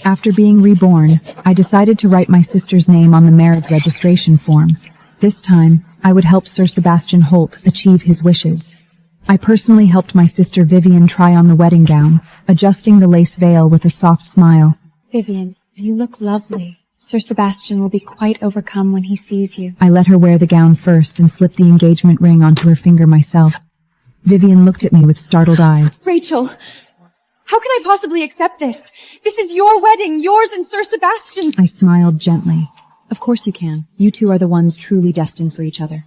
After being reborn, I decided to write my sister's name on the marriage registration form. This time, I would help Sir Sebastian Holt achieve his wishes. I personally helped my sister Vivian try on the wedding gown, adjusting the lace veil with a soft smile. Vivian, you look lovely. Sir Sebastian will be quite overcome when he sees you. I let her wear the gown first and slipped the engagement ring onto her finger myself. Vivian looked at me with startled eyes. Rachel, how can I possibly accept this? This is your wedding, yours and Sir Sebastian. I smiled gently. Of course you can. You two are the ones truly destined for each other.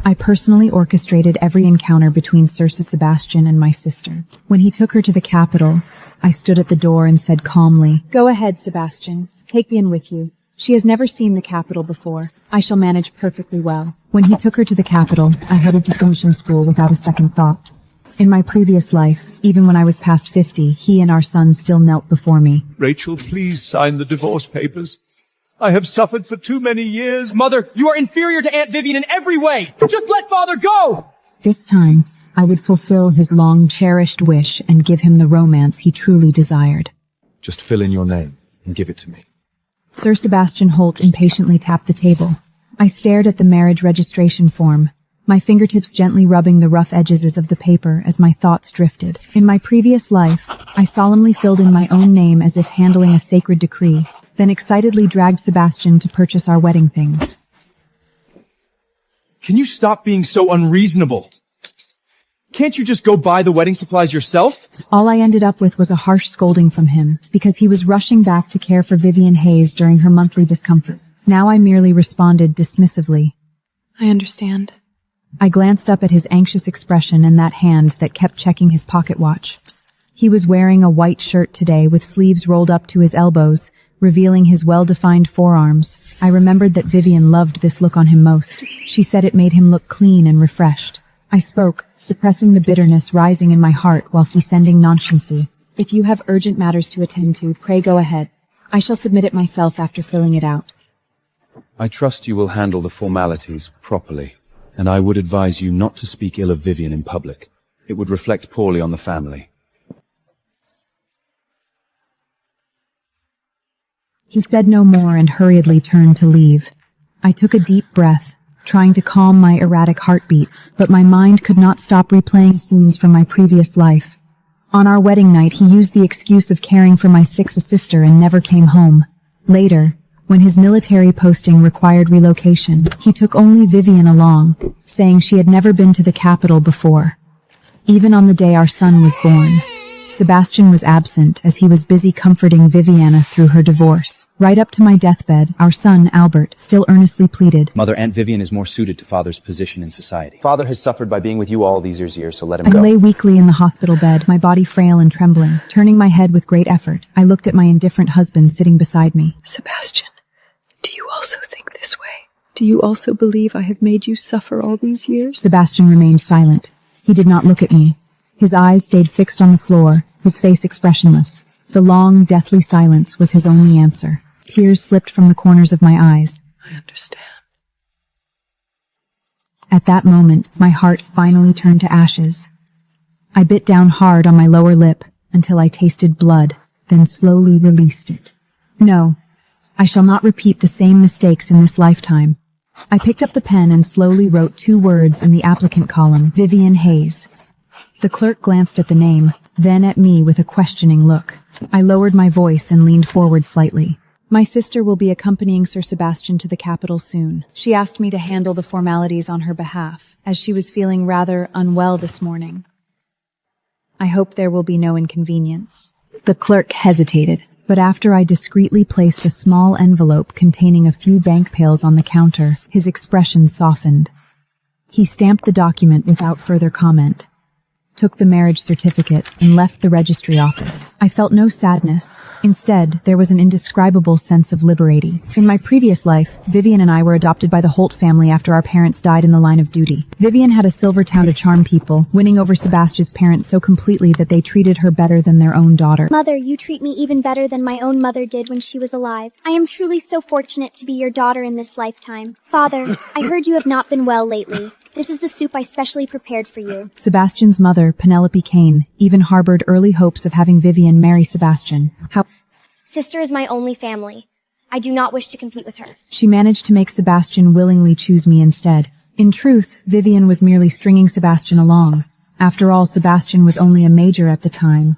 I personally orchestrated every encounter between Sir Sebastian and my sister. When he took her to the capital, I stood at the door and said calmly, "Go ahead, Sebastian. Take Vivian with you. She has never seen the capital before. I shall manage perfectly well." When he took her to the capital, I headed to finishing school without a second thought. In my previous life, even when I was past 50, he and our son still knelt before me. "Rachel, please sign the divorce papers. I have suffered for too many years." Mother, you are inferior to Aunt Vivian in every way. Just let Father go! This time, I would fulfill his long-cherished wish and give him the romance he truly desired. Just fill in your name and give it to me. Sir Sebastian Holt impatiently tapped the table. I stared at the marriage registration form, my fingertips gently rubbing the rough edges of the paper as my thoughts drifted. In my previous life, I solemnly filled in my own name as if handling a sacred decree, then excitedly dragged Sebastian to purchase our wedding things. Can you stop being so unreasonable? Can't you just go buy the wedding supplies yourself? All I ended up with was a harsh scolding from him, because he was rushing back to care for Vivian Hayes during her monthly discomfort. Now I merely responded dismissively. I understand. I glanced up at his anxious expression and that hand that kept checking his pocket watch. He was wearing a white shirt today with sleeves rolled up to his elbows, revealing his well-defined forearms. I remembered that Vivian loved this look on him most. She said it made him look clean and refreshed. I spoke, suppressing the bitterness rising in my heart while sending nonchalancy. "If you have urgent matters to attend to, pray go ahead. I shall submit it myself after filling it out." I trust you will handle the formalities properly, and I would advise you not to speak ill of Vivian in public. It would reflect poorly on the family. He said no more and hurriedly turned to leave. I took a deep breath, trying to calm my erratic heartbeat, but my mind could not stop replaying scenes from my previous life. On our wedding night, he used the excuse of caring for my sick sister and never came home. Later, when his military posting required relocation, he took only Vivian along, saying she had never been to the capital before. Even on the day our son was born, Sebastian was absent as he was busy comforting Viviana through her divorce. Right up to my deathbed, our son, Albert, still earnestly pleaded, "Mother, Aunt Vivian is more suited to Father's position in society. Father has suffered by being with you all these years, so let him I go." lay weakly in the hospital bed, my body frail and trembling. Turning my head with great effort, I looked at my indifferent husband sitting beside me. "Sebastian, do you also think this way? Do you also believe I have made you suffer all these years?" Sebastian remained silent. He did not look at me. His eyes stayed fixed on the floor, his face expressionless. The long, deathly silence was his only answer. Tears slipped from the corners of my eyes. "I understand." At that moment, my heart finally turned to ashes. I bit down hard on my lower lip until I tasted blood, then slowly released it. No, I shall not repeat the same mistakes in this lifetime. I picked up the pen and slowly wrote 2 words in the applicant column, Vivian Hayes. The clerk glanced at the name, then at me with a questioning look. I lowered my voice and leaned forward slightly. "My sister will be accompanying Sir Sebastian to the capital soon. She asked me to handle the formalities on her behalf, as she was feeling rather unwell this morning. I hope there will be no inconvenience." The clerk hesitated, but after I discreetly placed a small envelope containing a few bank pails on the counter, his expression softened. He stamped the document without further comment, took the marriage certificate, and left the registry office. I felt no sadness. Instead, there was an indescribable sense of liberating. In my previous life, Vivian and I were adopted by the Holt family after our parents died in the line of duty. Vivian had a silver tongue to charm people, winning over Sebastian's parents so completely that they treated her better than their own daughter. "Mother, you treat me even better than my own mother did when she was alive. I am truly so fortunate to be your daughter in this lifetime. Father, I heard you have not been well lately. This is the soup I specially prepared for you." Sebastian's mother, Penelope Kane, even harbored early hopes of having Vivian marry Sebastian. Sister is my only family. I do not wish to compete with her. She managed to make Sebastian willingly choose me instead. In truth, Vivian was merely stringing Sebastian along. After all, Sebastian was only a major at the time.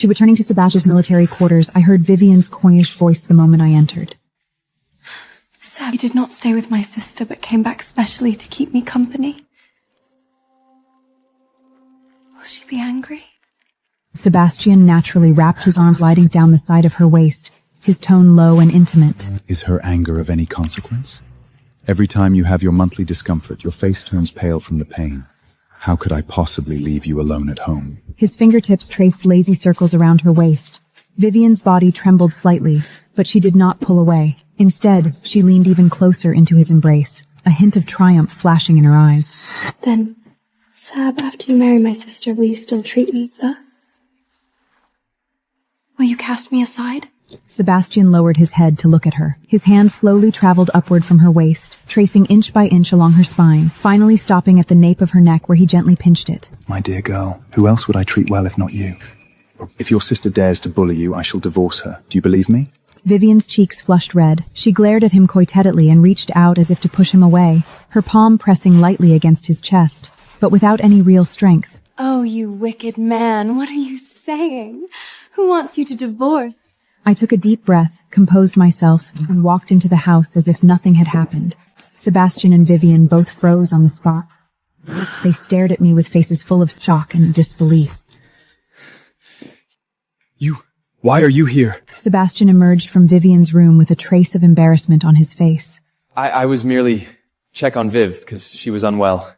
Returning to Sebastian's military quarters, I heard Vivian's coyish voice the moment I entered. Seb, you did not stay with my sister, but came back specially to keep me company. Will she be angry? Sebastian naturally wrapped his arms sliding down the side of her waist, his tone low and intimate. Is her anger of any consequence? Every time you have your monthly discomfort, your face turns pale from the pain. How could I possibly leave you alone at home? His fingertips traced lazy circles around her waist. Vivian's body trembled slightly, but she did not pull away. Instead, she leaned even closer into his embrace, a hint of triumph flashing in her eyes. Then, Seb, after you marry my sister, will you still treat me thus? Will you cast me aside? Sebastian lowered his head to look at her. His hand slowly traveled upward from her waist, tracing inch by inch along her spine, finally stopping at the nape of her neck where he gently pinched it. My dear girl, who else would I treat well if not you? If your sister dares to bully you, I shall divorce her. Do you believe me? Vivian's cheeks flushed red. She glared at him coquettishly and reached out as if to push him away, her palm pressing lightly against his chest, but without any real strength. Oh, you wicked man, what are you saying? Who wants you to divorce? I took a deep breath, composed myself, and walked into the house as if nothing had happened. Sebastian and Vivian both froze on the spot. They stared at me with faces full of shock and disbelief. Why are you here? Sebastian emerged from Vivian's room with a trace of embarrassment on his face. I was merely check on Viv, because she was unwell.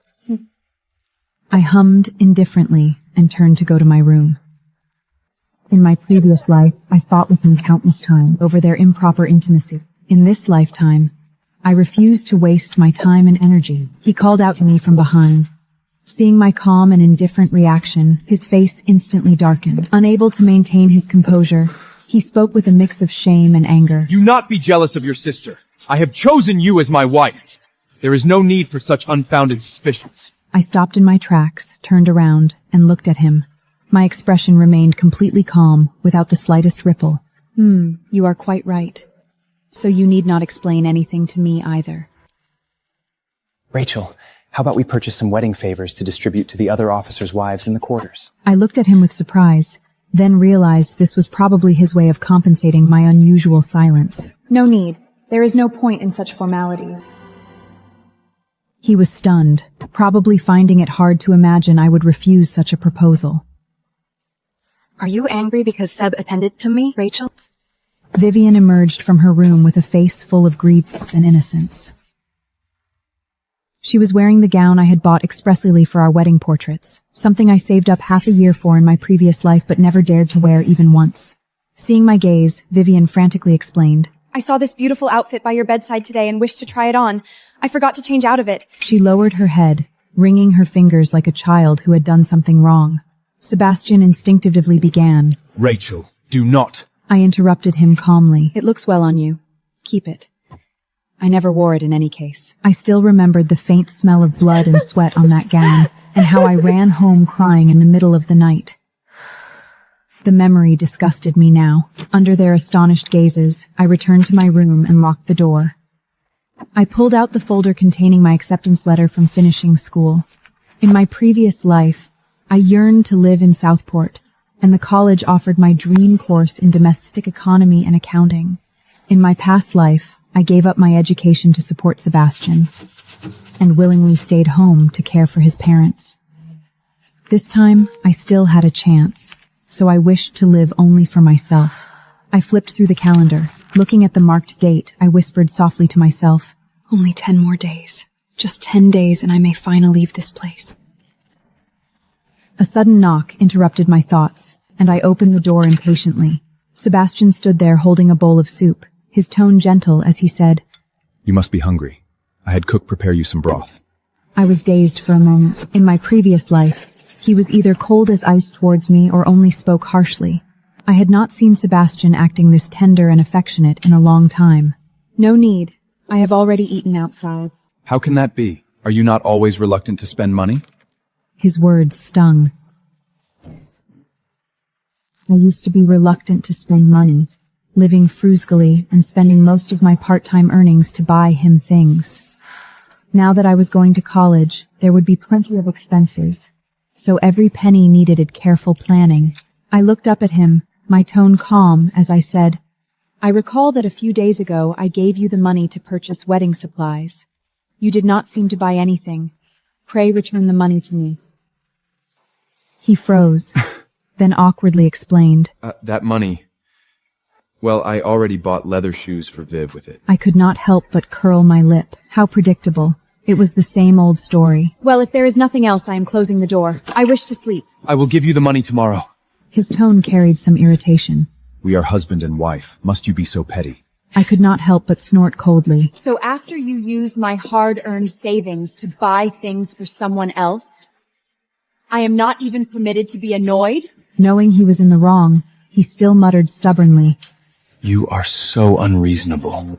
I hummed indifferently and turned to go to my room. In my previous life, I fought with him countless times over their improper intimacy. In this lifetime, I refused to waste my time and energy. He called out to me from behind. Seeing my calm and indifferent reaction, his face instantly darkened. Unable to maintain his composure, he spoke with a mix of shame and anger. Do not be jealous of your sister. I have chosen you as my wife. There is no need for such unfounded suspicions. I stopped in my tracks, turned around, and looked at him. My expression remained completely calm, without the slightest ripple. You are quite right. So you need not explain anything to me either. Rachel, how about we purchase some wedding favors to distribute to the other officers' wives in the quarters? I looked at him with surprise, then realized this was probably his way of compensating my unusual silence. No need. There is no point in such formalities. He was stunned, probably finding it hard to imagine I would refuse such a proposal. Are you angry because Seb attended to me, Rachel? Vivian emerged from her room with a face full of griefs and innocence. She was wearing the gown I had bought expressly for our wedding portraits, something I saved up half a year for in my previous life but never dared to wear even once. Seeing my gaze, Vivian frantically explained. I saw this beautiful outfit by your bedside today and wished to try it on. I forgot to change out of it. She lowered her head, wringing her fingers like a child who had done something wrong. Sebastian instinctively began. Rachel, do not. I interrupted him calmly. It looks well on you. Keep it. I never wore it in any case. I still remembered the faint smell of blood and sweat on that gown, and how I ran home crying in the middle of the night. The memory disgusted me now. Under their astonished gazes, I returned to my room and locked the door. I pulled out the folder containing my acceptance letter from finishing school. In my previous life, I yearned to live in Southport, and the college offered my dream course in domestic economy and accounting. In my past life, I gave up my education to support Sebastian, and willingly stayed home to care for his parents. This time, I still had a chance, so I wished to live only for myself. I flipped through the calendar. Looking at the marked date, I whispered softly to myself, Only 10 more days. Just 10 days and I may finally leave this place. A sudden knock interrupted my thoughts, and I opened the door impatiently. Sebastian stood there holding a bowl of soup, his tone gentle as he said, You must be hungry. I had cook prepare you some broth. I was dazed for a moment. In my previous life, he was either cold as ice towards me or only spoke harshly. I had not seen Sebastian acting this tender and affectionate in a long time. No need. I have already eaten outside. How can that be? Are you not always reluctant to spend money? His words stung. I used to be reluctant to spend money, living frugally and spending most of my part-time earnings to buy him things. Now that I was going to college, there would be plenty of expenses, so every penny needed careful planning. I looked up at him, my tone calm, as I said, "I recall that a few days ago I gave you the money to purchase wedding supplies. You did not seem to buy anything. Pray return the money to me." He froze, then awkwardly explained, That money. Well, I already bought leather shoes for Viv with it. I could not help but curl my lip. How predictable. It was the same old story. "Well, if there is nothing else, I am closing the door. I wish to sleep." I will give you the money tomorrow. His tone carried some irritation. We are husband and wife. Must you be so petty? I could not help but snort coldly. So after you use my hard-earned savings to buy things for someone else, I am not even permitted to be annoyed? Knowing he was in the wrong, he still muttered stubbornly, You are so unreasonable.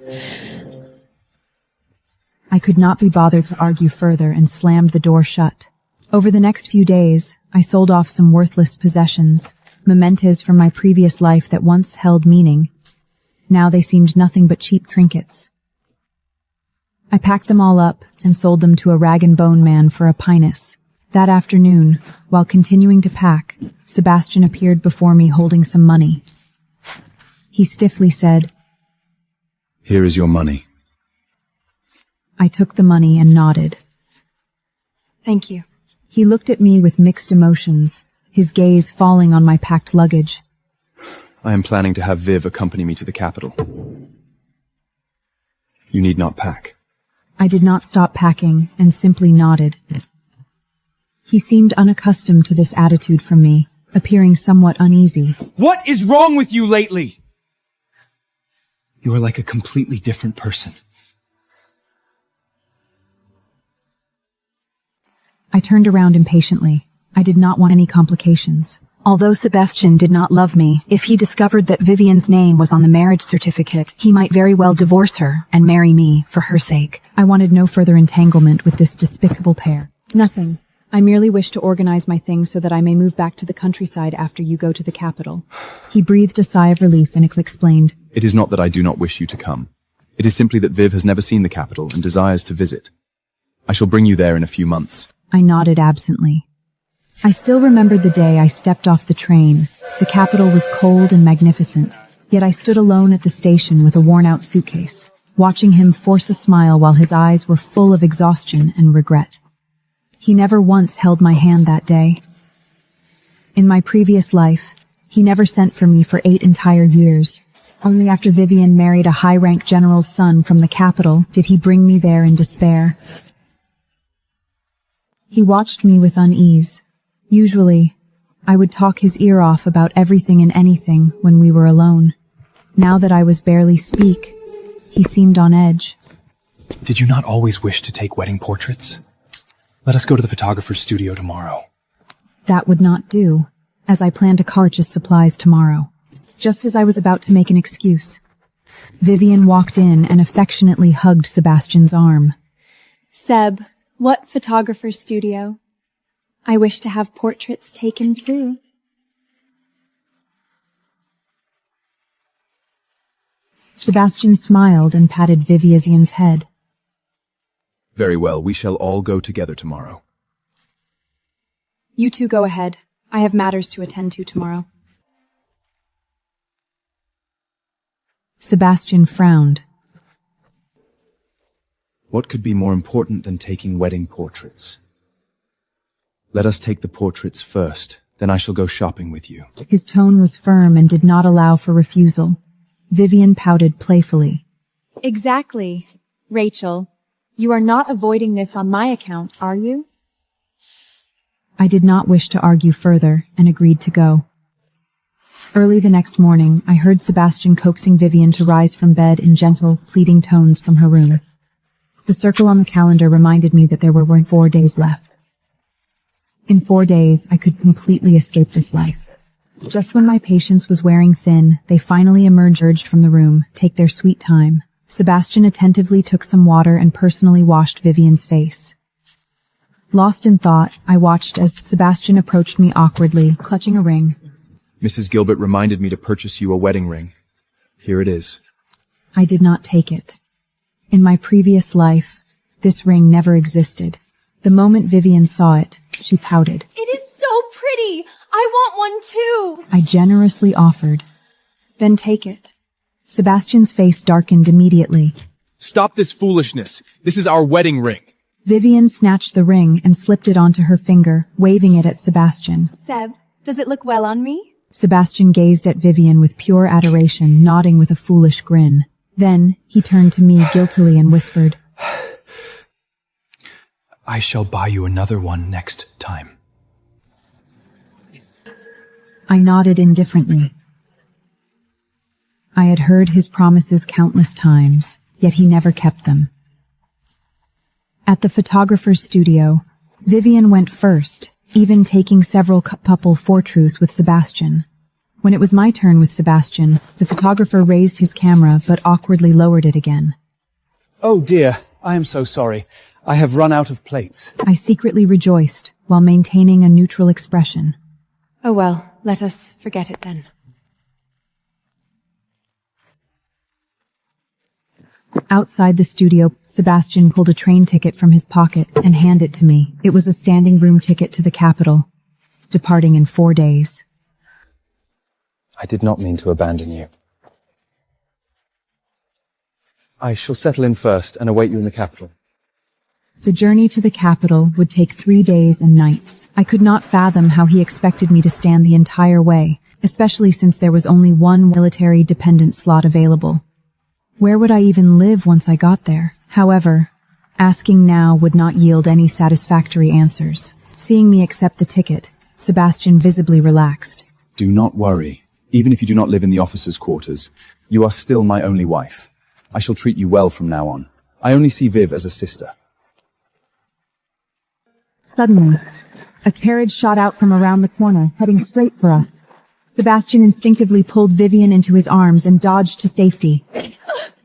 I could not be bothered to argue further and slammed the door shut. Over the next few days, I sold off some worthless possessions, mementos from my previous life that once held meaning. Now they seemed nothing but cheap trinkets. I packed them all up and sold them to a rag-and-bone man for a pinus. That afternoon, while continuing to pack, Sebastian appeared before me holding some money. He stiffly said, Here is your money. I took the money and nodded. Thank you. He looked at me with mixed emotions, his gaze falling on my packed luggage. I am planning to have Viv accompany me to the capital. You need not pack. I did not stop packing and simply nodded. He seemed unaccustomed to this attitude from me, appearing somewhat uneasy. What is wrong with you lately? You are like a completely different person. I turned around impatiently. I did not want any complications. Although Sebastian did not love me, if he discovered that Vivian's name was on the marriage certificate, he might very well divorce her and marry me for her sake. I wanted no further entanglement with this despicable pair. Nothing. I merely wish to organize my things so that I may move back to the countryside after you go to the capital. He breathed a sigh of relief and explained, It is not that I do not wish you to come. It is simply that Viv has never seen the capital and desires to visit. I shall bring you there in a few months. I nodded absently. I still remembered the day I stepped off the train. The capital was cold and magnificent, yet I stood alone at the station with a worn-out suitcase, watching him force a smile while his eyes were full of exhaustion and regret. He never once held my hand that day. In my previous life, he never sent for me for 8 entire years. Only after Vivian married a high-rank general's son from the capital did he bring me there in despair. He watched me with unease. Usually, I would talk his ear off about everything and anything when we were alone. Now that I was barely speak, he seemed on edge. Did you not always wish to take wedding portraits? Let us go to the photographer's studio tomorrow. That would not do, as I plan to purchase supplies tomorrow. Just as I was about to make an excuse, Vivian walked in and affectionately hugged Sebastian's arm. Seb, what photographer's studio? I wish to have portraits taken too. Sebastian smiled and patted Vivian's head. Very well, we shall all go together tomorrow. You two go ahead. I have matters to attend to tomorrow. Sebastian frowned. What could be more important than taking wedding portraits? Let us take the portraits first, then I shall go shopping with you. His tone was firm and did not allow for refusal. Vivian pouted playfully. Exactly. Rachel, you are not avoiding this on my account, are you? I did not wish to argue further and agreed to go. Early the next morning, I heard Sebastian coaxing Vivian to rise from bed in gentle, pleading tones from her room. The circle on the calendar reminded me that there were 4 days left. In 4 days, I could completely escape this life. Just when my patience was wearing thin, they finally emerged from the room, take their sweet time. Sebastian attentively took some water and personally washed Vivian's face. Lost in thought, I watched as Sebastian approached me awkwardly, clutching a ring. Mrs. Gilbert reminded me to purchase you a wedding ring. Here it is. I did not take it. In my previous life, this ring never existed. The moment Vivian saw it, she pouted. It is so pretty! I want one too! I generously offered. Then take it. Sebastian's face darkened immediately. Stop this foolishness. This is our wedding ring. Vivian snatched the ring and slipped it onto her finger, waving it at Sebastian. Seb, does it look well on me? Sebastian gazed at Vivian with pure adoration, nodding with a foolish grin. Then, he turned to me guiltily and whispered, I shall buy you another one next time. I nodded indifferently. I had heard his promises countless times, yet he never kept them. At the photographer's studio, Vivian went first, even taking several couple photos with Sebastian. When it was my turn with Sebastian, the photographer raised his camera but awkwardly lowered it again. Oh dear, I am so sorry. I have run out of plates. I secretly rejoiced, while maintaining a neutral expression. Oh well, let us forget it then. Outside the studio, Sebastian pulled a train ticket from his pocket and handed it to me. It was a standing room ticket to the capital, departing in 4 days. I did not mean to abandon you. I shall settle in first and await you in the capital. The journey to the capital would take 3 days and nights. I could not fathom how he expected me to stand the entire way, especially since there was only one military-dependent slot available. Where would I even live once I got there? However, asking now would not yield any satisfactory answers. Seeing me accept the ticket, Sebastian visibly relaxed. Do not worry. Even if you do not live in the officers' quarters, you are still my only wife. I shall treat you well from now on. I only see Viv as a sister. Suddenly, a carriage shot out from around the corner, heading straight for us. Sebastian instinctively pulled Vivian into his arms and dodged to safety.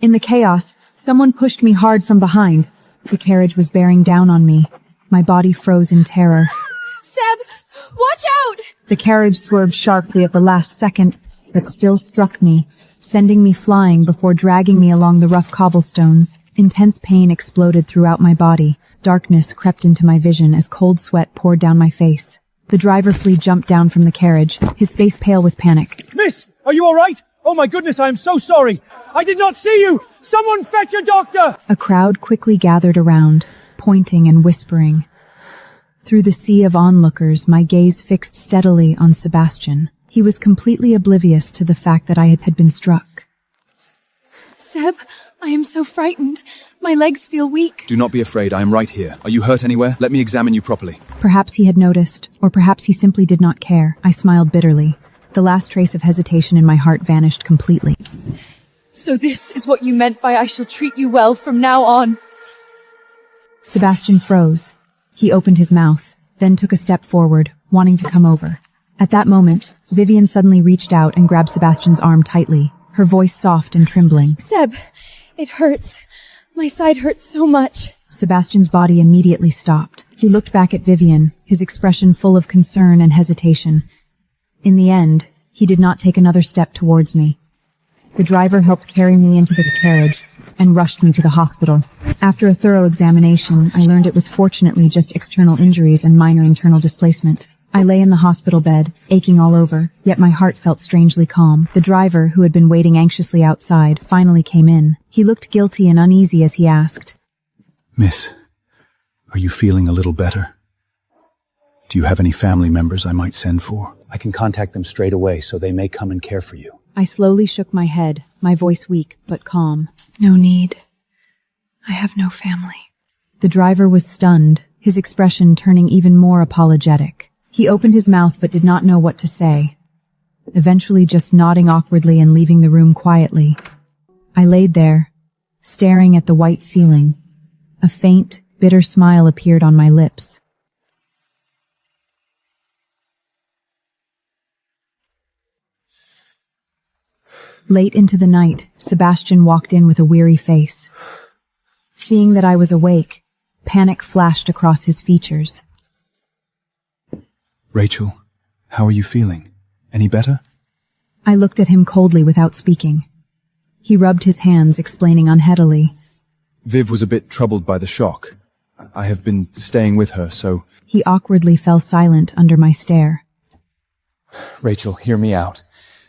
In the chaos, someone pushed me hard from behind. The carriage was bearing down on me. My body froze in terror. Seb, watch out! The carriage swerved sharply at the last second, but still struck me, sending me flying before dragging me along the rough cobblestones. Intense pain exploded throughout my body. Darkness crept into my vision as cold sweat poured down my face. The driver flea jumped down from the carriage, his face pale with panic. Miss, are you all right? Oh my goodness, I am so sorry. I did not see you. Someone fetch a doctor! A crowd quickly gathered around, pointing and whispering. Through the sea of onlookers, my gaze fixed steadily on Sebastian. He was completely oblivious to the fact that I had been struck. Seb, I am so frightened. My legs feel weak. Do not be afraid, I am right here. Are you hurt anywhere? Let me examine you properly. Perhaps he had noticed, or perhaps he simply did not care. I smiled bitterly. The last trace of hesitation in my heart vanished completely. So this is what you meant by I shall treat you well from now on. Sebastian froze. He opened his mouth, then took a step forward, wanting to come over. At that moment, Vivian suddenly reached out and grabbed Sebastian's arm tightly, her voice soft and trembling. Seb, it hurts. My side hurts so much. Sebastian's body immediately stopped. He looked back at Vivian, his expression full of concern and hesitation. In the end, he did not take another step towards me. The driver helped carry me into the carriage and rushed me to the hospital. After a thorough examination, I learned it was fortunately just external injuries and minor internal displacement. I lay in the hospital bed, aching all over, yet my heart felt strangely calm. The driver, who had been waiting anxiously outside, finally came in. He looked guilty and uneasy as he asked, Miss, are you feeling a little better? Do you have any family members I might send for? I can contact them straight away so they may come and care for you. I slowly shook my head, my voice weak but calm. No need. I have no family. The driver was stunned, his expression turning even more apologetic. He opened his mouth but did not know what to say, eventually just nodding awkwardly and leaving the room quietly. I laid there, staring at the white ceiling. A faint, bitter smile appeared on my lips. Late into the night, Sebastian walked in with a weary face. Seeing that I was awake, panic flashed across his features. Rachel, how are you feeling? Any better? I looked at him coldly without speaking. He rubbed his hands, explaining unheadily. Viv was a bit troubled by the shock. I have been staying with her, so... He awkwardly fell silent under my stare. Rachel, hear me out.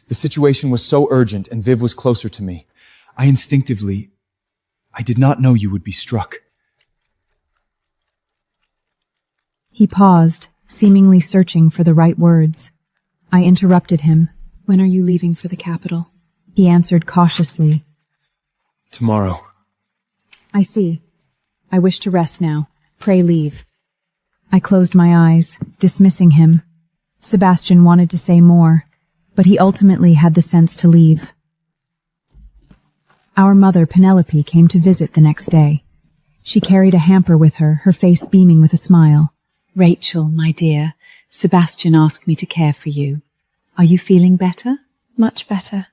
The situation was so urgent and Viv was closer to me. I did not know you would be struck. He paused, seemingly searching for the right words. I interrupted him. When are you leaving for the capital? He answered cautiously. Tomorrow. I see. I wish to rest now. Pray leave. I closed my eyes, dismissing him. Sebastian wanted to say more, but he ultimately had the sense to leave. Our mother, Penelope, came to visit the next day. She carried a hamper with her, her face beaming with a smile. Rachel, my dear, Sebastian asked me to care for you. Are you feeling better? Much better.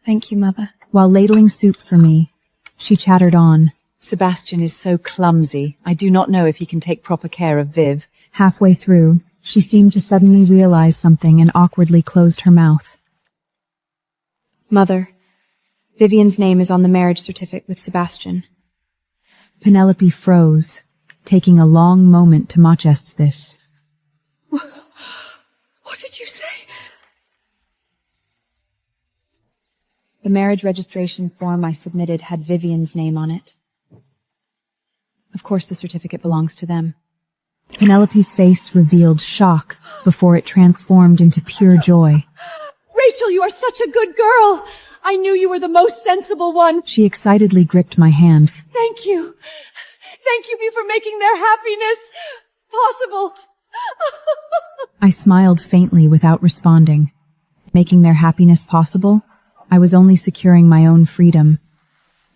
Thank you, Mother. While ladling soup for me, she chattered on. Sebastian is so clumsy. I do not know if he can take proper care of Viv. Halfway through, she seemed to suddenly realize something and awkwardly closed her mouth. Mother, Vivian's name is on the marriage certificate with Sebastian. Penelope froze, taking a long moment to digest this. What did you say? The marriage registration form I submitted had Vivian's name on it. Of course, the certificate belongs to them. Penelope's face revealed shock before it transformed into pure joy. Rachel, you are such a good girl! I knew you were the most sensible one! She excitedly gripped my hand. Thank you! Thank you for making their happiness possible! I smiled faintly without responding. Making their happiness possible? I was only securing my own freedom.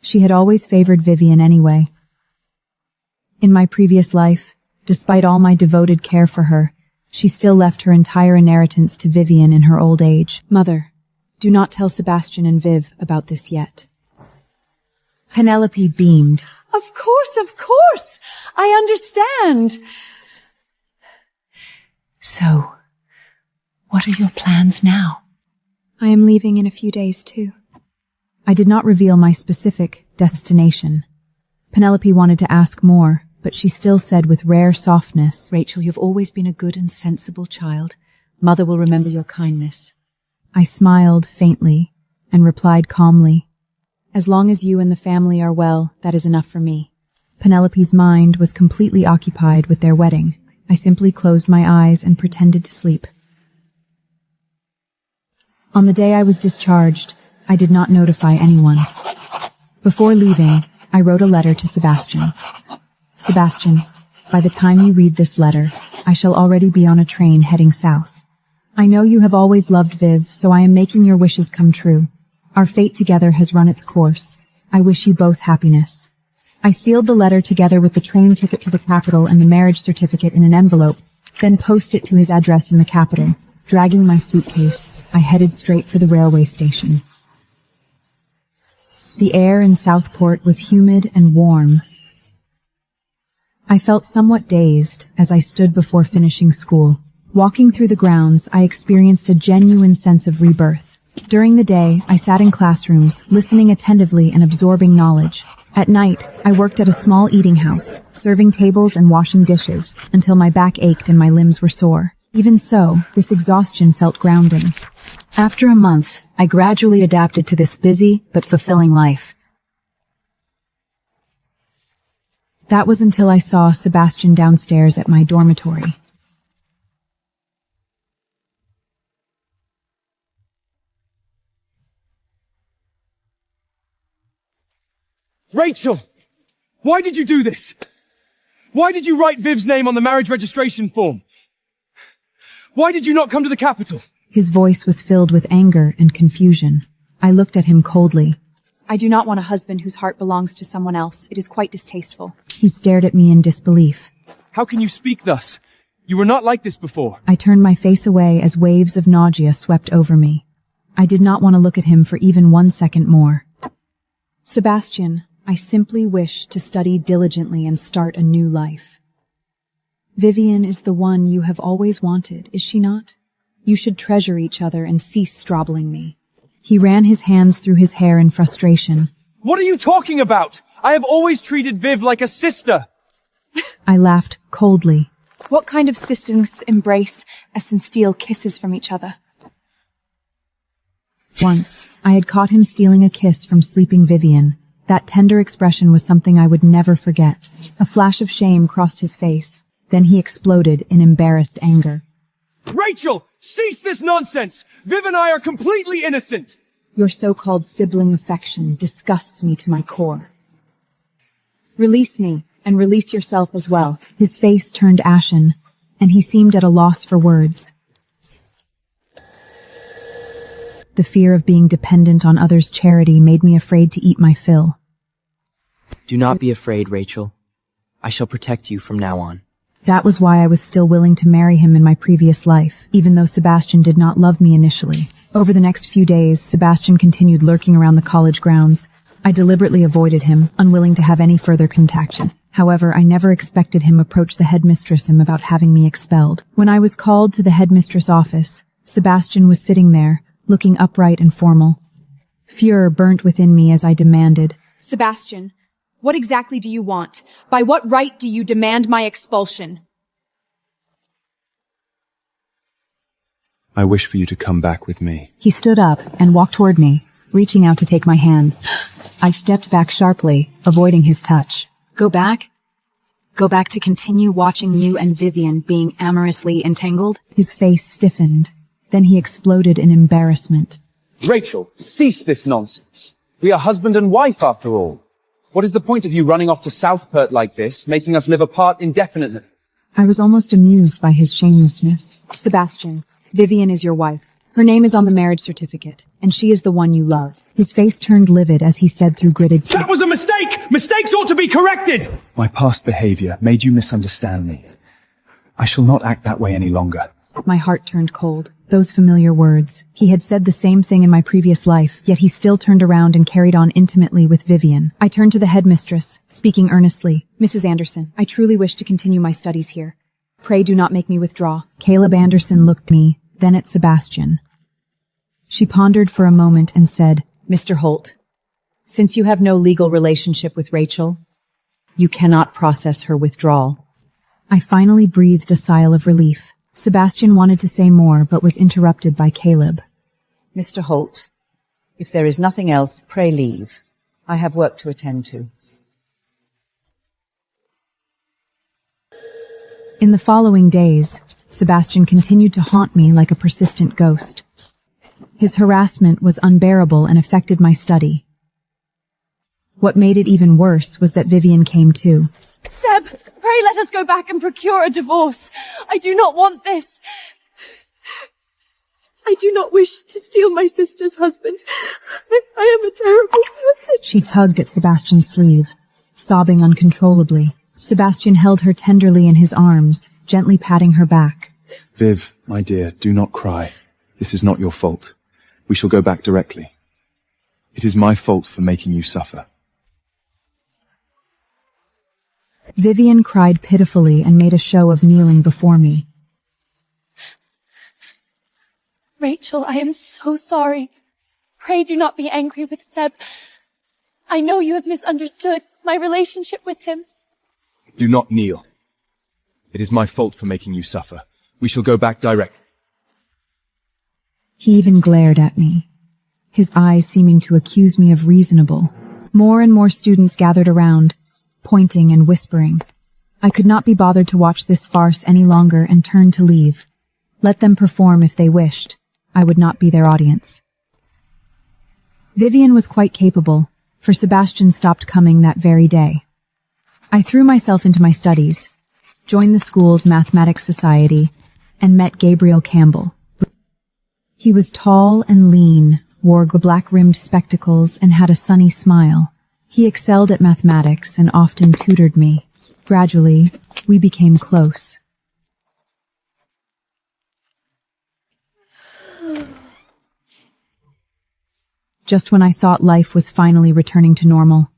She had always favored Vivian anyway. In my previous life, despite all my devoted care for her, she still left her entire inheritance to Vivian in her old age. Mother, do not tell Sebastian and Viv about this yet. Penelope beamed. Of course! I understand. So, what are your plans now? I am leaving in a few days, too. I did not reveal my specific destination. Penelope wanted to ask more, but she still said with rare softness, Rachel, you've always been a good and sensible child. Mother will remember your kindness. I smiled faintly and replied calmly, As long as you and the family are well, that is enough for me. Penelope's mind was completely occupied with their wedding. I simply closed my eyes and pretended to sleep. On the day I was discharged, I did not notify anyone. Before leaving, I wrote a letter to Sebastian. Sebastian, by the time you read this letter, I shall already be on a train heading south. I know you have always loved Viv, so I am making your wishes come true. Our fate together has run its course. I wish you both happiness. I sealed the letter together with the train ticket to the capital and the marriage certificate in an envelope, then posted it to his address in the capital. Dragging my suitcase, I headed straight for the railway station. The air in Southport was humid and warm. I felt somewhat dazed as I stood before finishing school. Walking through the grounds, I experienced a genuine sense of rebirth. During the day, I sat in classrooms, listening attentively and absorbing knowledge. At night, I worked at a small eating house, serving tables and washing dishes, until my back ached and my limbs were sore. Even so, this exhaustion felt grounding. After a month, I gradually adapted to this busy but fulfilling life. That was until I saw Sebastian downstairs at my dormitory. Rachel! Why did you do this? Why did you write Viv's name on the marriage registration form? Why did you not come to the capital? His voice was filled with anger and confusion. I looked at him coldly. I do not want a husband whose heart belongs to someone else. It is quite distasteful. He stared at me in disbelief. How can you speak thus? You were not like this before. I turned my face away as waves of nausea swept over me. I did not want to look at him for even 1 second more. Sebastian, I simply wish to study diligently and start a new life. Vivian is the one you have always wanted, is she not? You should treasure each other and cease strobbling me. He ran his hands through his hair in frustration. What are you talking about? I have always treated Viv like a sister. I laughed coldly. What kind of sisters embrace as and steal kisses from each other? Once, I had caught him stealing a kiss from sleeping Vivian. That tender expression was something I would never forget. A flash of shame crossed his face. Then he exploded in embarrassed anger. Rachel, cease this nonsense! Viv and I are completely innocent! Your so-called sibling affection disgusts me to my core. Release me, and release yourself as well. His face turned ashen, and he seemed at a loss for words. The fear of being dependent on others' charity made me afraid to eat my fill. Do not be afraid, Rachel. I shall protect you from now on. That was why I was still willing to marry him in my previous life, even though Sebastian did not love me initially. Over the next few days, Sebastian continued lurking around the college grounds. I deliberately avoided him, unwilling to have any further contaction. However, I never expected him approach the headmistress about having me expelled. When I was called to the headmistress office, Sebastian was sitting there, looking upright and formal. Furor burnt within me as I demanded, Sebastian, what exactly do you want? By what right do you demand my expulsion? I wish for you to come back with me. He stood up and walked toward me, reaching out to take my hand. I stepped back sharply, avoiding his touch. Go back? Go back to continue watching you and Vivian being amorously entangled? His face stiffened. Then he exploded in embarrassment. Rachel, cease this nonsense. We are husband and wife after all. What is the point of you running off to Southport like this, making us live apart indefinitely? I was almost amused by his shamelessness. Sebastian, Vivian is your wife. Her name is on the marriage certificate, and she is the one you love. His face turned livid as he said through gritted teeth, That was a mistake! Mistakes ought to be corrected! My past behavior made you misunderstand me. I shall not act that way any longer. My heart turned cold. Those familiar words. He had said the same thing in my previous life, yet he still turned around and carried on intimately with Vivian. I turned to the headmistress, speaking earnestly. Mrs. Anderson, I truly wish to continue my studies here. Pray do not make me withdraw. Caleb Anderson looked at me, then at Sebastian. She pondered for a moment and said, Mr. Holt, since you have no legal relationship with Rachel, you cannot process her withdrawal. I finally breathed a sigh of relief. Sebastian wanted to say more, but was interrupted by Caleb. Mr. Holt, if there is nothing else, pray leave. I have work to attend to. In the following days, Sebastian continued to haunt me like a persistent ghost. His harassment was unbearable and affected my study. What made it even worse was that Vivian came too. Seb, pray let us go back and procure a divorce. I do not want this. I do not wish to steal my sister's husband. I am a terrible person. She tugged at Sebastian's sleeve, sobbing uncontrollably. Sebastian held her tenderly in his arms, gently patting her back. Viv, my dear, do not cry. This is not your fault. We shall go back directly. It is my fault for making you suffer. Vivian cried pitifully and made a show of kneeling before me. Rachel, I am so sorry. Pray do not be angry with Seb. I know you have misunderstood my relationship with him. Do not kneel. It is my fault for making you suffer. We shall go back directly. He even glared at me, his eyes seeming to accuse me of reasonable. More and more students gathered around, pointing and whispering. I could not be bothered to watch this farce any longer and turned to leave. Let them perform if they wished. I would not be their audience. Vivian was quite capable, for Sebastian stopped coming that very day. I threw myself into my studies, joined the school's mathematics society, and met Gabriel Campbell. He was tall and lean, wore black-rimmed spectacles, and had a sunny smile. He excelled at mathematics and often tutored me. Gradually, we became close. Just when I thought life was finally returning to normal,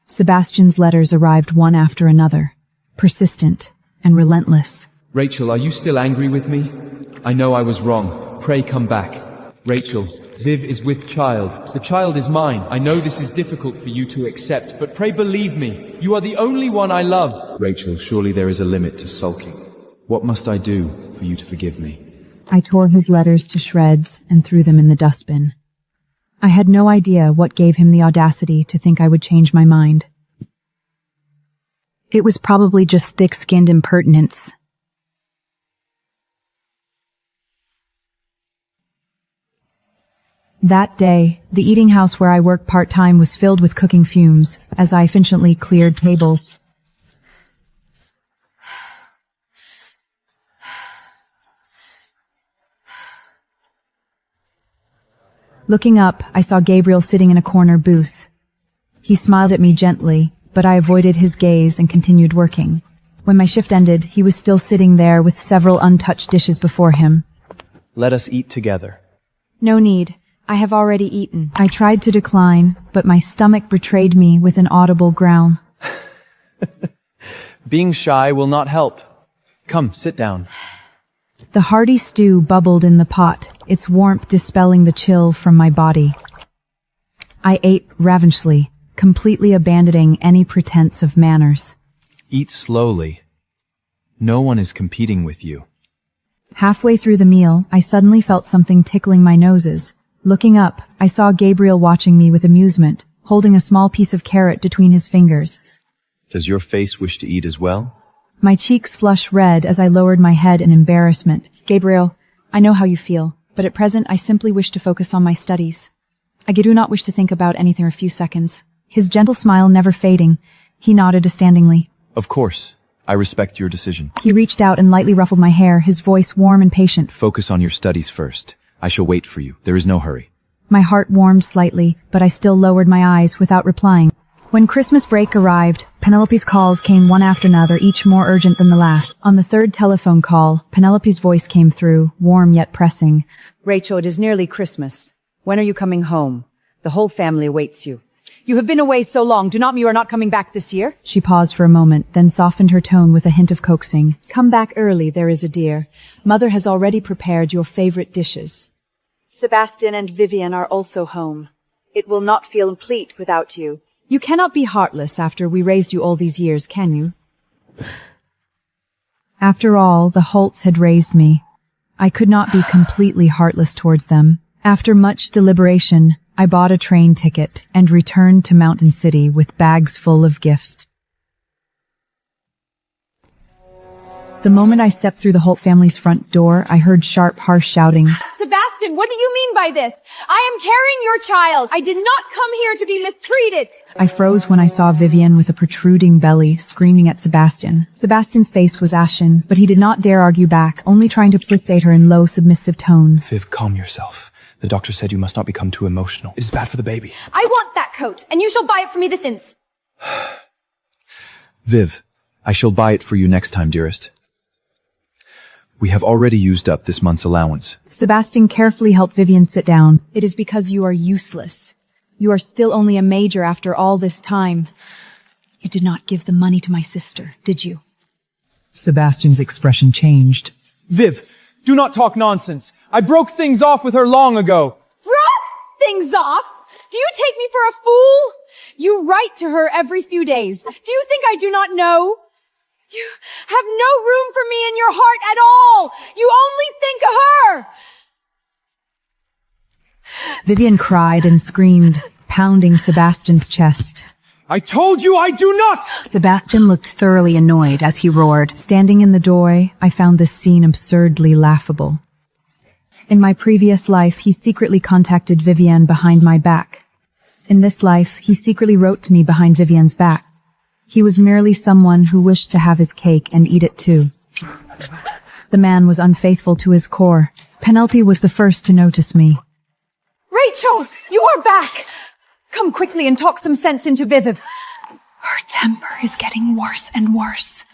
Sebastian's letters arrived one after another, persistent and relentless. Rachel, are you still angry with me? I know I was wrong. Pray come back. Rachel, Viv is with child. The child is mine. I know this is difficult for you to accept, but pray believe me. You are the only one I love. Rachel, surely there is a limit to sulking. What must I do for you to forgive me? I tore his letters to shreds and threw them in the dustbin. I had no idea what gave him the audacity to think I would change my mind. It was probably just thick-skinned impertinence. That day, the eating house where I work part-time was filled with cooking fumes as I efficiently cleared tables. Looking up, I saw Gabriel sitting in a corner booth. He smiled at me gently, but I avoided his gaze and continued working. When my shift ended, he was still sitting there with several untouched dishes before him. Let us eat together. No need. I have already eaten. I tried to decline, but my stomach betrayed me with an audible growl. Being shy will not help. Come, sit down. The hearty stew bubbled in the pot, its warmth dispelling the chill from my body. I ate ravenously, completely abandoning any pretense of manners. Eat slowly. No one is competing with you. Halfway through the meal, I suddenly felt something tickling my noses. Looking up, I saw Gabriel watching me with amusement, holding a small piece of carrot between his fingers. Does your face wish to eat as well? My cheeks flushed red as I lowered my head in embarrassment. Gabriel, I know how you feel, but at present I simply wish to focus on my studies. I do not wish to think about anything for a few seconds. His gentle smile never fading, he nodded understandingly. Of course. I respect your decision. He reached out and lightly ruffled my hair, his voice warm and patient. Focus on your studies first. I shall wait for you. There is no hurry. My heart warmed slightly, but I still lowered my eyes without replying. When Christmas break arrived, Penelope's calls came one after another, each more urgent than the last. On the third telephone call, Penelope's voice came through, warm yet pressing. Rachel, it is nearly Christmas. When are you coming home? The whole family awaits you. You have been away so long. Do not mean you are not coming back this year? She paused for a moment, then softened her tone with a hint of coaxing. Come back early, there is a dear. Mother has already prepared your favorite dishes. Sebastian and Vivian are also home. It will not feel complete without you. You cannot be heartless after we raised you all these years, can you? After all, the Holts had raised me. I could not be completely heartless towards them. After much deliberation, I bought a train ticket and returned to Mountain City with bags full of gifts. The moment I stepped through the Holt family's front door, I heard sharp, harsh shouting. Sebastian, what do you mean by this? I am carrying your child. I did not come here to be mistreated. I froze when I saw Vivian with a protruding belly screaming at Sebastian. Sebastian's face was ashen, but he did not dare argue back, only trying to placate her in low, submissive tones. Viv, calm yourself. The doctor said you must not become too emotional. It is bad for the baby. I want that coat, and you shall buy it for me this instant. Viv, I shall buy it for you next time, dearest. We have already used up this month's allowance. Sebastian carefully helped Vivian sit down. It is because you are useless. You are still only a major after all this time. You did not give the money to my sister, did you? Sebastian's expression changed. Viv, do not talk nonsense. I broke things off with her long ago. Broke things off? Do you take me for a fool? You write to her every few days. Do you think I do not know? You have no room for me in your heart at all. You only think of her. Vivian cried and screamed, pounding Sebastian's chest. I told you I do not! Sebastian looked thoroughly annoyed as he roared. Standing in the doorway, I found this scene absurdly laughable. In my previous life, he secretly contacted Vivian behind my back. In this life, he secretly wrote to me behind Vivian's back. He was merely someone who wished to have his cake and eat it too. The man was unfaithful to his core. Penelope was the first to notice me. Rachel, you are back! Come quickly and talk some sense into Viv. Her temper is getting worse and worse.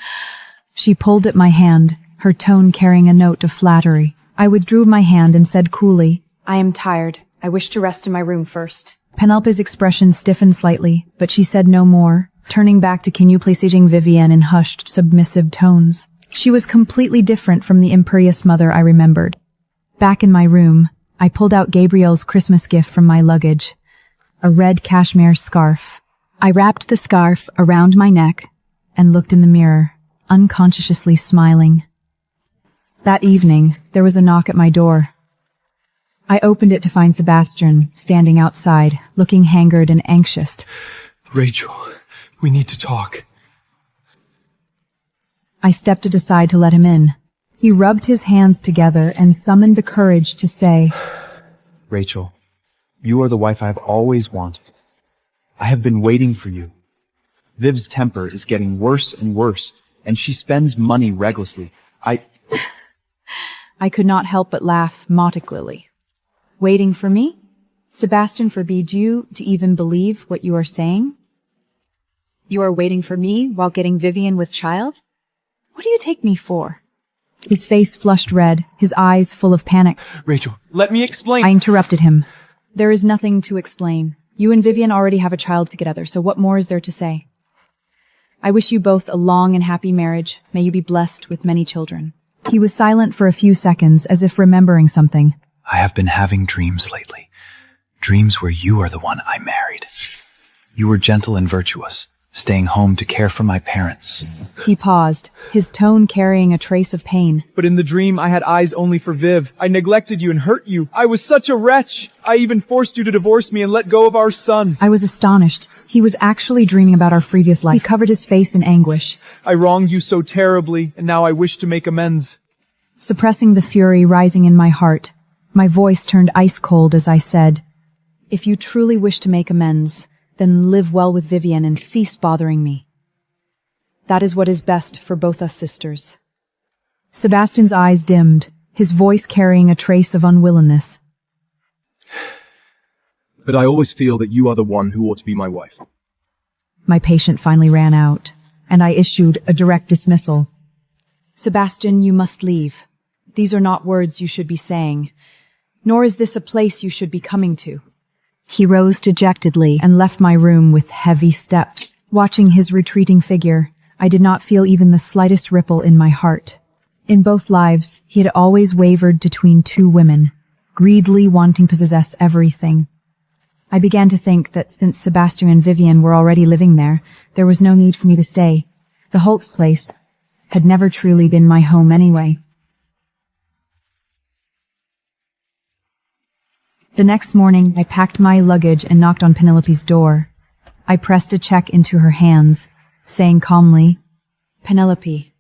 She pulled at my hand, her tone carrying a note of flattery. I withdrew my hand and said coolly, I am tired. I wish to rest in my room first. Penelope's expression stiffened slightly, but she said no more, turning back to continue placing Vivian in hushed, submissive tones. She was completely different from the imperious mother I remembered. Back in my room, I pulled out Gabriel's Christmas gift from my luggage, a red cashmere scarf. I wrapped the scarf around my neck and looked in the mirror, unconsciously smiling. That evening, there was a knock at my door. I opened it to find Sebastian standing outside, looking haggard and anxious. Rachel, we need to talk. I stepped aside to let him in. He rubbed his hands together and summoned the courage to say, Rachel, you are the wife I've always wanted. I have been waiting for you. Viv's temper is getting worse and worse, and she spends money recklessly. I could not help but laugh mockingly. Waiting for me? Sebastian forbid you to even believe what you are saying? You are waiting for me while getting Vivian with child? What do you take me for? His face flushed red, his eyes full of panic. Rachel, let me explain. I interrupted him. There is nothing to explain. You and Vivian already have a child together, so what more is there to say? I wish you both a long and happy marriage. May you be blessed with many children. He was silent for a few seconds, as if remembering something. I have been having dreams lately. Dreams where you are the one I married. You were gentle and virtuous, staying home to care for my parents. He paused, his tone carrying a trace of pain. But in the dream, I had eyes only for Viv. I neglected you and hurt you. I was such a wretch. I even forced you to divorce me and let go of our son. I was astonished. He was actually dreaming about our previous life. He covered his face in anguish. I wronged you so terribly, and now I wish to make amends. Suppressing the fury rising in my heart, my voice turned ice cold as I said, If you truly wish to make amends, then live well with Vivian and cease bothering me. That is what is best for both us sisters. Sebastian's eyes dimmed, his voice carrying a trace of unwillingness. But I always feel that you are the one who ought to be my wife. My patient finally ran out, and I issued a direct dismissal. Sebastian, you must leave. These are not words you should be saying, nor is this a place you should be coming to. He rose dejectedly and left my room with heavy steps. Watching his retreating figure, I did not feel even the slightest ripple in my heart. In both lives, he had always wavered between two women, greedily wanting to possess everything. I began to think that since Sebastian and Vivian were already living there, there was no need for me to stay. The Holt's place had never truly been my home anyway. The next morning, I packed my luggage and knocked on Penelope's door. I pressed a check into her hands, saying calmly, Penelope,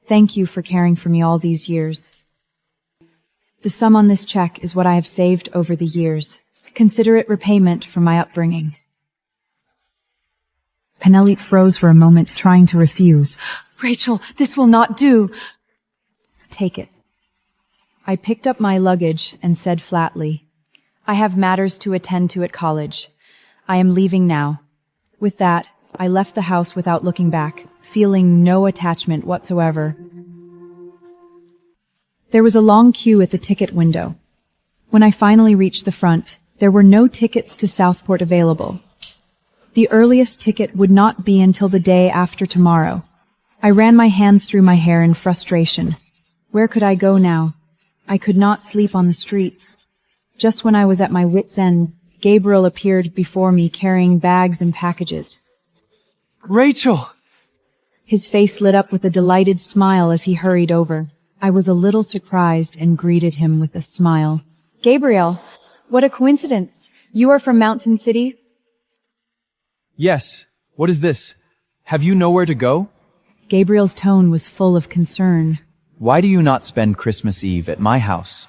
thank you for caring for me all these years. The sum on this check is what I have saved over the years. Consider it repayment for my upbringing. Penelope froze for a moment, trying to refuse. Rachel, this will not do. Take it. I picked up my luggage and said flatly, I have matters to attend to at college. I am leaving now. With that, I left the house without looking back, feeling no attachment whatsoever. There was a long queue at the ticket window. When I finally reached the front, there were no tickets to Southport available. The earliest ticket would not be until the day after tomorrow. I ran my hands through my hair in frustration. Where could I go now? I could not sleep on the streets. Just when I was at my wit's end, Gabriel appeared before me carrying bags and packages. Rachel! His face lit up with a delighted smile as he hurried over. I was a little surprised and greeted him with a smile. Gabriel, what a coincidence. You are from Mountain City? Yes. What is this? Have you nowhere to go? Gabriel's tone was full of concern. Why do you not spend Christmas Eve at my house?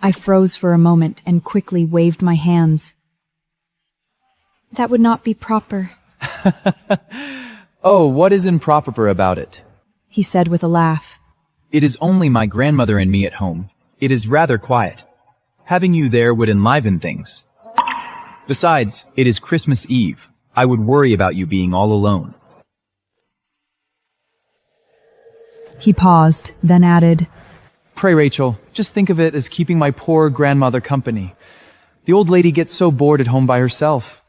I froze for a moment and quickly waved my hands. That would not be proper. Oh, what is improper about it? He said with a laugh. It is only my grandmother and me at home. It is rather quiet. Having you there would enliven things. Besides, it is Christmas Eve. I would worry about you being all alone. He paused, then added, Pray, Rachel, just think of it as keeping my poor grandmother company. The old lady gets so bored at home by herself.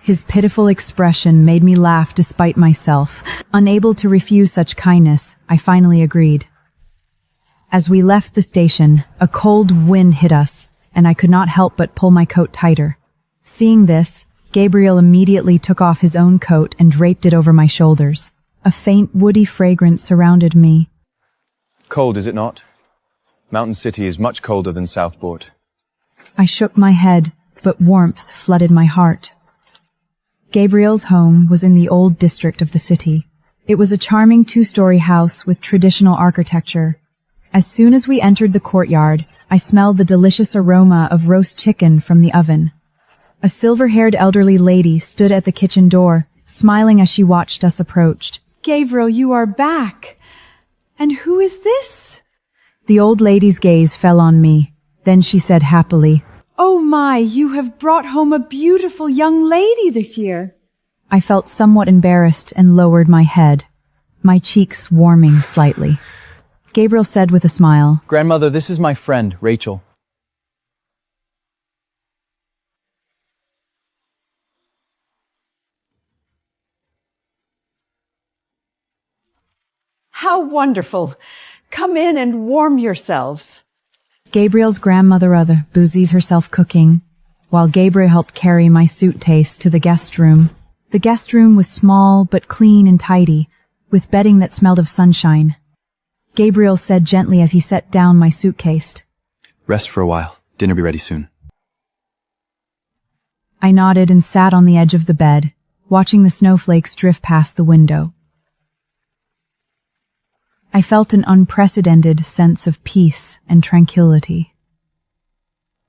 His pitiful expression made me laugh despite myself. Unable to refuse such kindness, I finally agreed. As we left the station, a cold wind hit us, and I could not help but pull my coat tighter. Seeing this, Gabriel immediately took off his own coat and draped it over my shoulders. A faint woody fragrance surrounded me. Cold, is it not? Mountain City is much colder than Southport. I shook my head, but warmth flooded my heart. Gabriel's home was in the old district of the city. It was a charming two-story house with traditional architecture. As soon as we entered the courtyard, I smelled the delicious aroma of roast chicken from the oven. A silver-haired elderly lady stood at the kitchen door, smiling as she watched us approach. Gabriel, you are back. And who is this? The old lady's gaze fell on me. Then she said happily, Oh my, you have brought home a beautiful young lady this year. I felt somewhat embarrassed and lowered my head, my cheeks warming slightly. Gabriel said with a smile, Grandmother, this is my friend, Rachel. How wonderful. Come in and warm yourselves. Gabriel's grandmother busied herself cooking, while Gabriel helped carry my suitcase to the guest room. The guest room was small but clean and tidy, with bedding that smelled of sunshine. Gabriel said gently as he set down my suitcase, Rest for a while. Dinner be ready soon. I nodded and sat on the edge of the bed, watching the snowflakes drift past the window. I felt an unprecedented sense of peace and tranquility.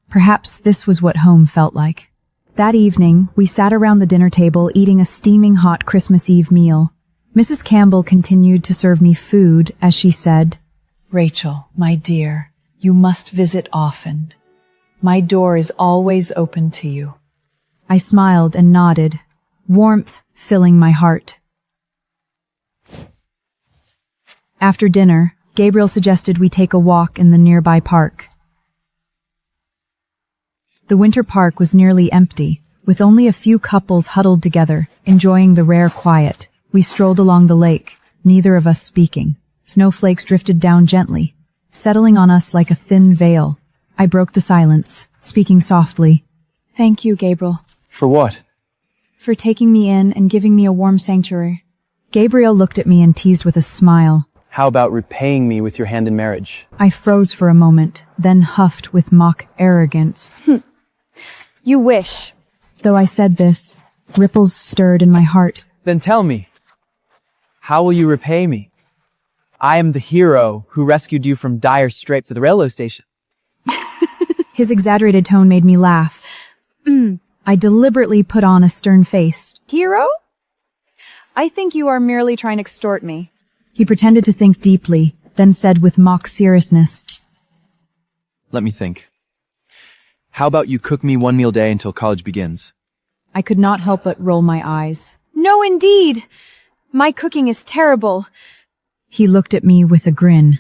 Perhaps this was what home felt like. That evening, we sat around the dinner table eating a steaming hot Christmas Eve meal. Mrs. Campbell continued to serve me food as she said, Rachel, my dear, you must visit often. My door is always open to you. I smiled and nodded, warmth filling my heart. After dinner, Gabriel suggested we take a walk in the nearby park. The winter park was nearly empty, with only a few couples huddled together, enjoying the rare quiet. We strolled along the lake, neither of us speaking. Snowflakes drifted down gently, settling on us like a thin veil. I broke the silence, speaking softly. Thank you, Gabriel, For what? for taking me in and giving me a warm sanctuary. Gabriel looked at me and teased with a smile. How about repaying me with your hand in marriage? I froze for a moment, then huffed with mock arrogance. You wish. Though I said this, ripples stirred in my heart. Then tell me, how will you repay me? I am the hero who rescued you from dire straits at the railway station. His exaggerated tone made me laugh. I deliberately put on a stern face. Hero? I think you are merely trying to extort me. He pretended to think deeply, then said with mock seriousness, Let me think. How about you cook me one meal a day until college begins? I could not help but roll my eyes. No, indeed. My cooking is terrible. He looked at me with a grin.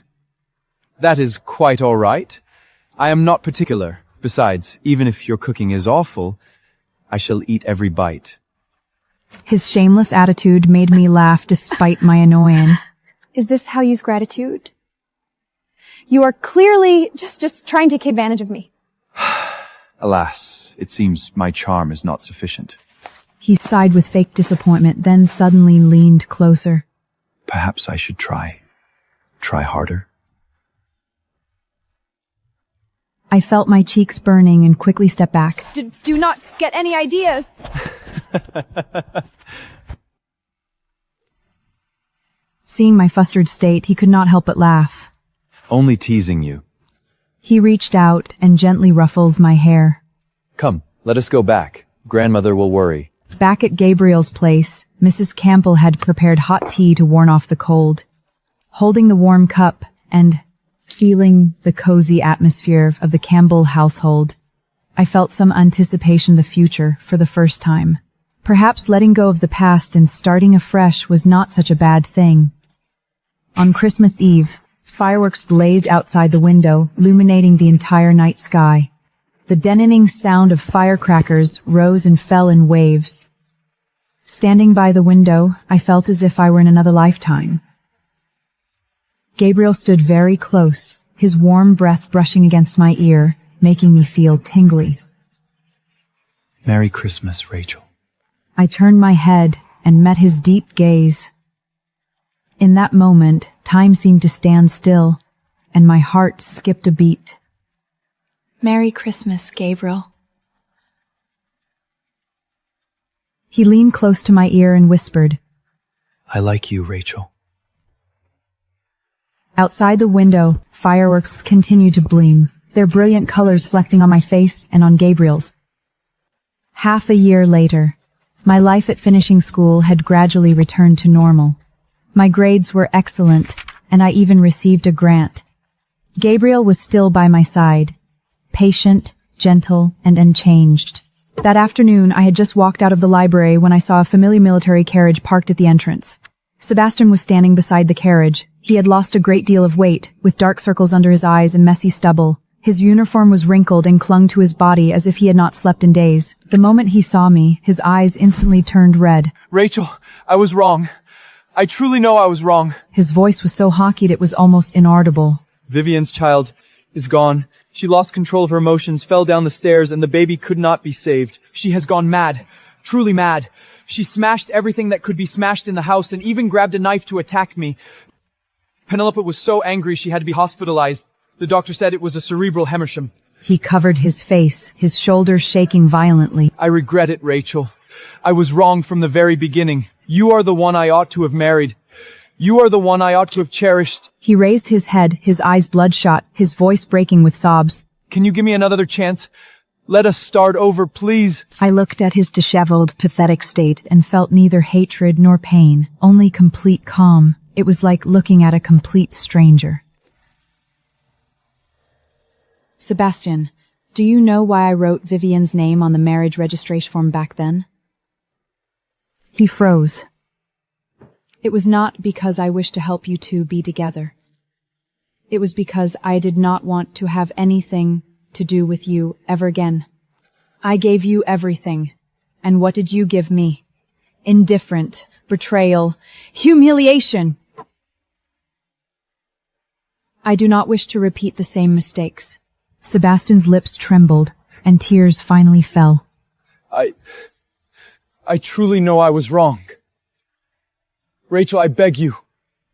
That is quite all right. I am not particular. Besides, even if your cooking is awful, I shall eat every bite. His shameless attitude made me laugh despite my annoyance. Is this how you use gratitude? You are clearly just trying to take advantage of me. Alas, it seems my charm is not sufficient. He sighed with fake disappointment, then suddenly leaned closer. Perhaps I should try harder. I felt my cheeks burning and quickly stepped back. Do not get any ideas. Seeing my flustered state, he could not help but laugh. Only teasing you. He reached out and gently ruffled my hair. Come, let us go back. Grandmother will worry. Back at Gabriel's place, Mrs. Campbell had prepared hot tea to warn off the cold. Holding the warm cup and feeling the cozy atmosphere of the Campbell household, I felt some anticipation of the future for the first time. Perhaps letting go of the past and starting afresh was not such a bad thing. On Christmas Eve, fireworks blazed outside the window, illuminating the entire night sky. The deafening sound of firecrackers rose and fell in waves. Standing by the window, I felt as if I were in another lifetime. Gabriel stood very close, his warm breath brushing against my ear, making me feel tingly. Merry Christmas, Rachel. I turned my head and met his deep gaze. In that moment, time seemed to stand still, and my heart skipped a beat. Merry Christmas, Gabriel. He leaned close to my ear and whispered, I like you, Rachel. Outside the window, fireworks continued to gleam, their brilliant colors reflecting on my face and on Gabriel's. Half a year later, my life at finishing school had gradually returned to normal. My grades were excellent, and I even received a grant. Gabriel was still by my side, patient, gentle, and unchanged. That afternoon, I had just walked out of the library when I saw a familiar military carriage parked at the entrance. Sebastian was standing beside the carriage. He had lost a great deal of weight, with dark circles under his eyes and messy stubble. His uniform was wrinkled and clung to his body as if he had not slept in days. The moment he saw me, his eyes instantly turned red. Rachel, I was wrong. I truly know I was wrong. His voice was so hawked it was almost inaudible. Vivian's child is gone. She lost control of her emotions, fell down the stairs, and the baby could not be saved. She has gone mad. Truly mad. She smashed everything that could be smashed in the house and even grabbed a knife to attack me. Penelope was so angry she had to be hospitalized. The doctor said it was a cerebral hemorrhage. He covered his face, his shoulders shaking violently. I regret it, Rachel. I was wrong from the very beginning. You are the one I ought to have married. You are the one I ought to have cherished. He raised his head, his eyes bloodshot, his voice breaking with sobs. Can you give me another chance? Let us start over, please. I looked at his disheveled, pathetic state and felt neither hatred nor pain, only complete calm. It was like looking at a complete stranger. Sebastian, do you know why I wrote Vivian's name on the marriage registration form back then? He froze. It was not because I wished to help you two be together. It was because I did not want to have anything to do with you ever again. I gave you everything. And what did you give me? Indifferent, betrayal, humiliation. I do not wish to repeat the same mistakes. Sebastian's lips trembled, and tears finally fell. I truly know I was wrong. Rachel, I beg you.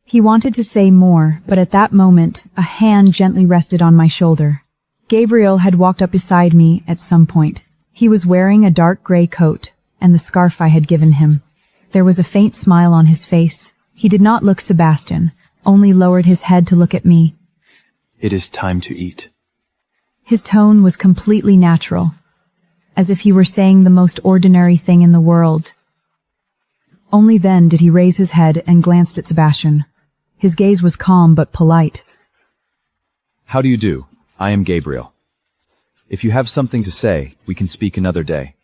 He wanted to say more, but at that moment, a hand gently rested on my shoulder. Gabriel had walked up beside me at some point. He was wearing a dark gray coat, and the scarf I had given him. There was a faint smile on his face. He did not look Sebastian, only lowered his head to look at me. It is time to eat. His tone was completely natural, as if he were saying the most ordinary thing in the world. Only then did he raise his head and glanced at Sebastian. His gaze was calm but polite. How do you do? I am Gabriel. If you have something to say, we can speak another day.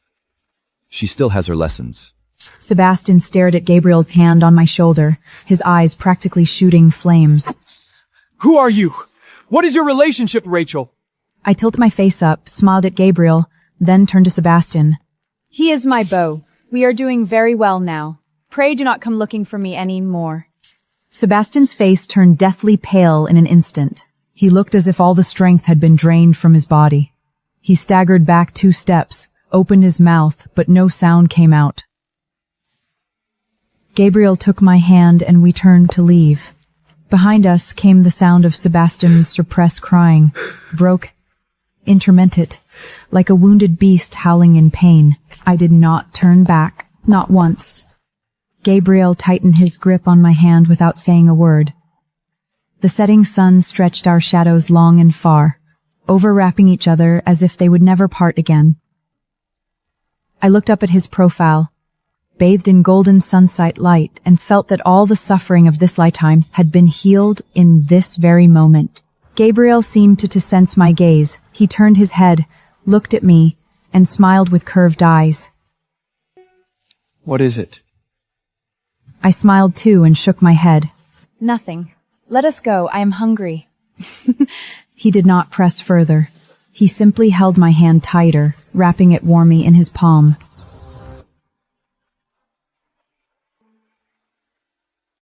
She still has her lessons. Sebastian stared at Gabriel's hand on my shoulder, his eyes practically shooting flames. Who are you? What is your relationship, Rachel? I tilted my face up, smiled at Gabriel, then turned to Sebastian. He is my beau. We are doing very well now. Pray do not come looking for me any more. Sebastian's face turned deathly pale in an instant. He looked as if all the strength had been drained from his body. He staggered back 2 steps, opened his mouth, but no sound came out. Gabriel took my hand and we turned to leave. Behind us came the sound of Sebastian's suppressed crying, intermittent, like a wounded beast howling in pain. I did not turn back, not once. Gabriel tightened his grip on my hand without saying a word. The setting sun stretched our shadows long and far, overwrapping each other as if they would never part again. I looked up at his profile, bathed in golden sunset light, and felt that all the suffering of this lifetime had been healed in this very moment. Gabriel seemed to sense my gaze. He turned his head, looked at me, and smiled with curved eyes. What is it? I smiled too and shook my head. Nothing. Let us go. I am hungry. He did not press further. He simply held my hand tighter, wrapping it warmly in his palm.